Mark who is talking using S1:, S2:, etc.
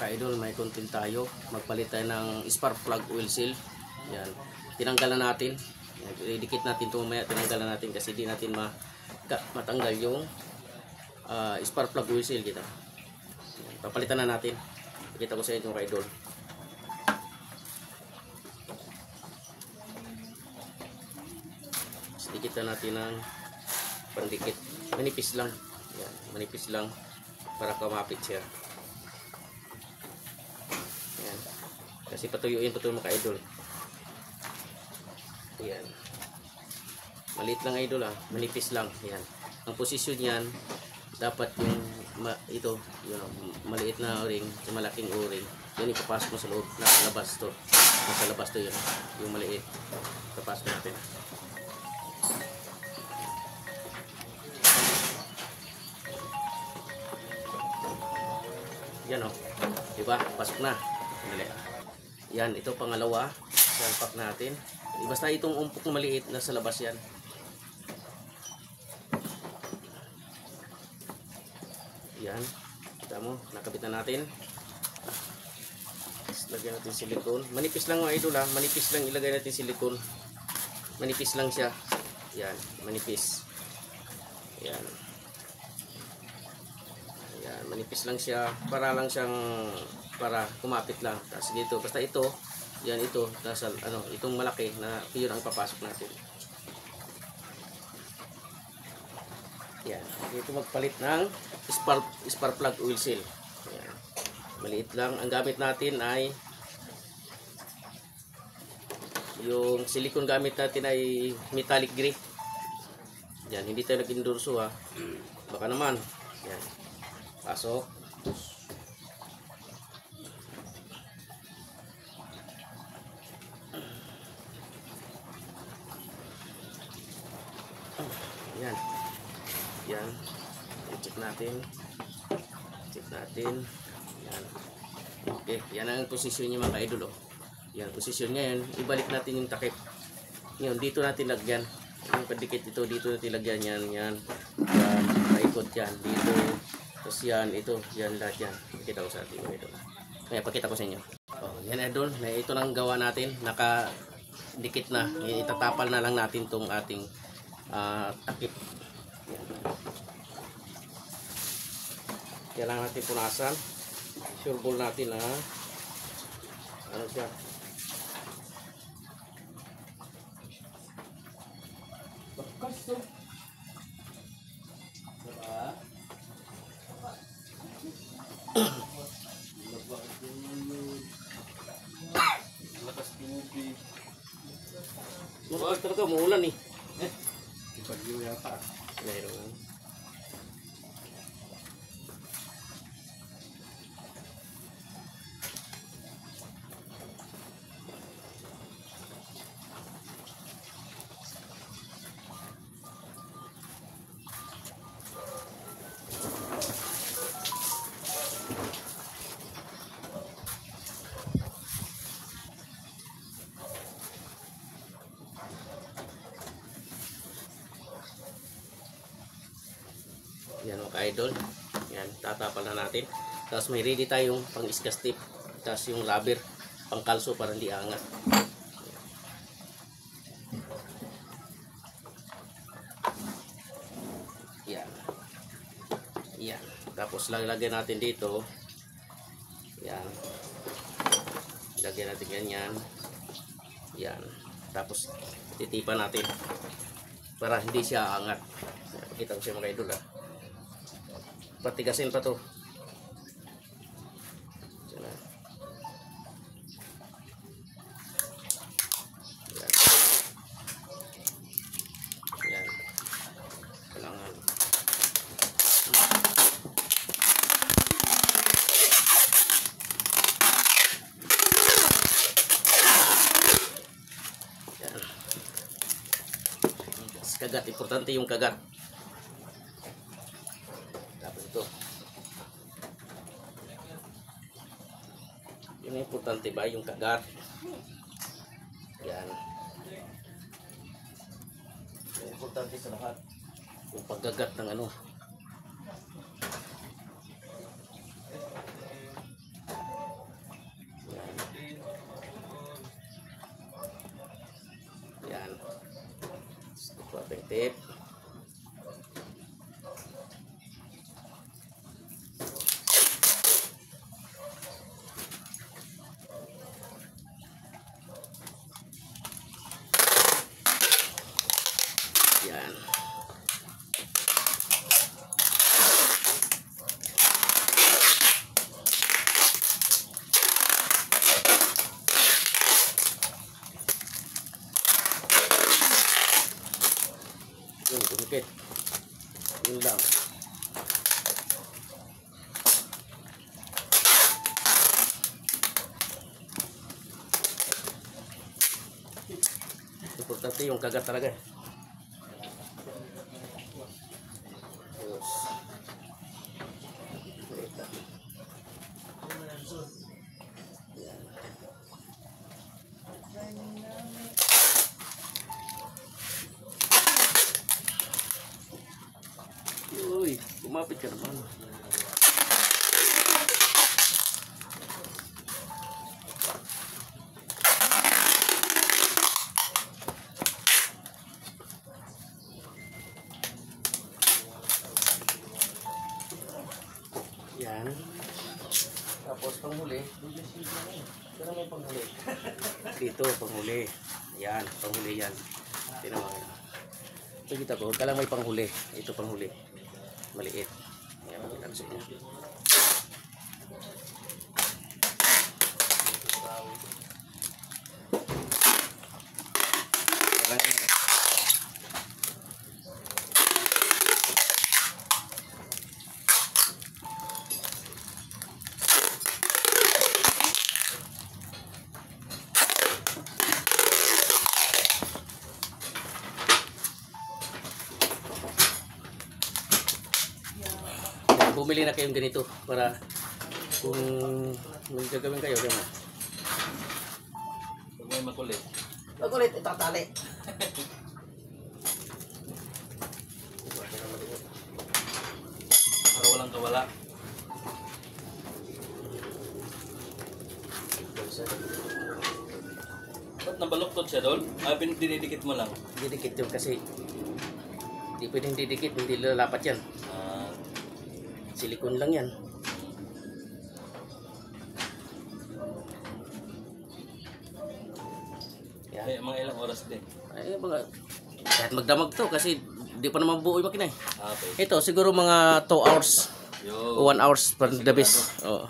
S1: ka-idol, may content tayo. Magpalit tayo ng spark plug oil seal. Yan. Tinanggalan natin. Idikit natin ito mamaya. Tinanggalan natin kasi di natin matanggal yung spark plug oil seal kita. Yan. Papalitan na natin. Pakita ko sa inyo ka-idol. Dikit na natin ng pandikit. Manipis lang. Yan. Manipis lang para kumapit siya. Yan. Kasi patuyuin pa ito mga idol. Yan. Maliit lang idol ah. Manipis lang. Yan. Ang posisyon yan dapat yung ito, yun, maliit na o-ring, malaking o-ring. Yan ipapasok mo sa loob. Nasa labas to. Nasa labas to yun. Yung maliit. Ipapasok natin. Yan o. Diba? Pasok na. Dali. Yan. Ito pangalawa. Salpak natin. Basta itong umpok na maliit. Nasa labas yan. Yan. Kita mo. Nakabit na natin. Lagyan natin silikon. Manipis lang mga idol ha. Manipis lang ilagay natin silikon. Manipis lang siya. Yan. Manipis. Yan. Manipis lang siya para lang siyang kumapit lang. Tapos dito basta ito, yan ito, tapos ano, itong malaki na yun ang papasok natin. Yan, dito magpalit ng spark plug oil seal. Yan. Maliit lang. Ang gamit natin ay yung silicone, gamit natin ay metallic gray. Yan, hindi tayo nag-endorso ha. Baka naman. Yan. Pasok. Yan. Yan. I-check natin. Check natin. Yan. Okay. Yan ang posisyon niya mga idol. Oh. Yan. Posisyon niya yan. Ibalik natin yung takip. Yan. Dito natin lagyan. Yung padikit ito. Dito natin lagyan. Yan. Yan. Yan. Paikot yan. Dito. Tapos yan, ito, yan lahat yan. Pakita ko sa atin ito. Kaya pakita ko sa inyo. Oh, yan idol, ito lang gawa natin. Nakadikit na. Itatapal na lang natin tong ating takip. Yan. Kailangan natin punasan. Sure ball natin na ano siya. Bakas to. Lakas talaga, muulan eh.
S2: Ipagyo yata.
S1: Meron. Yan mga idol. Yan, tatapal na natin. Tapos may ready tayong pang-iskas tip. Tapos yung rubber, pang kalso para hindi angat. Yan. Yan. Tapos lagyan natin dito. Yan. Lagyan natin ganyan. Yan. Tapos titipan natin para hindi siya angat. Pakita ko siya mga idol ha. Patigasin pa to. Yan. Yan. Kailangan. Yan. Kagat, importante yung kagat. Yung importante ba yung kagat. Yan. Yung importante sa lahat yung paggagat ng ano. Tip. Yan. Yun, kumikit. Yun lang. Importante yung kagat talaga. Yes. Wait lang. Yan. Uy, kumapit ka naman. Yan. Tapos panghuli. Pero may panghuli. Dito, panghuli. Yan, panghuli yan. Tinawagan. Ito kita ko, huwag ka lang may panghuli. Ito panghuli. Maliit. Yan, makita ko sa inyo. Bumili na kayong ganito para kung may gagawin kayo, gano'n.
S2: Huwag may makulit.
S1: Makulit, itatali.
S2: Para walang kawala. Ba't nabaluktot siya, Dol? Dinidikit mo lang.
S1: Didikit yun kasi hindi pwedeng didikit, hindi lalapat yan. Silikon lang yan. Yan.
S2: Ay, mga ilang oras din.
S1: Ay, mga, kahit magdamag to kasi di pa naman buo yung makina eh.
S2: Okay.
S1: Ito siguro mga 2 hours
S2: Yo.
S1: o 1 hours for the best. Oo.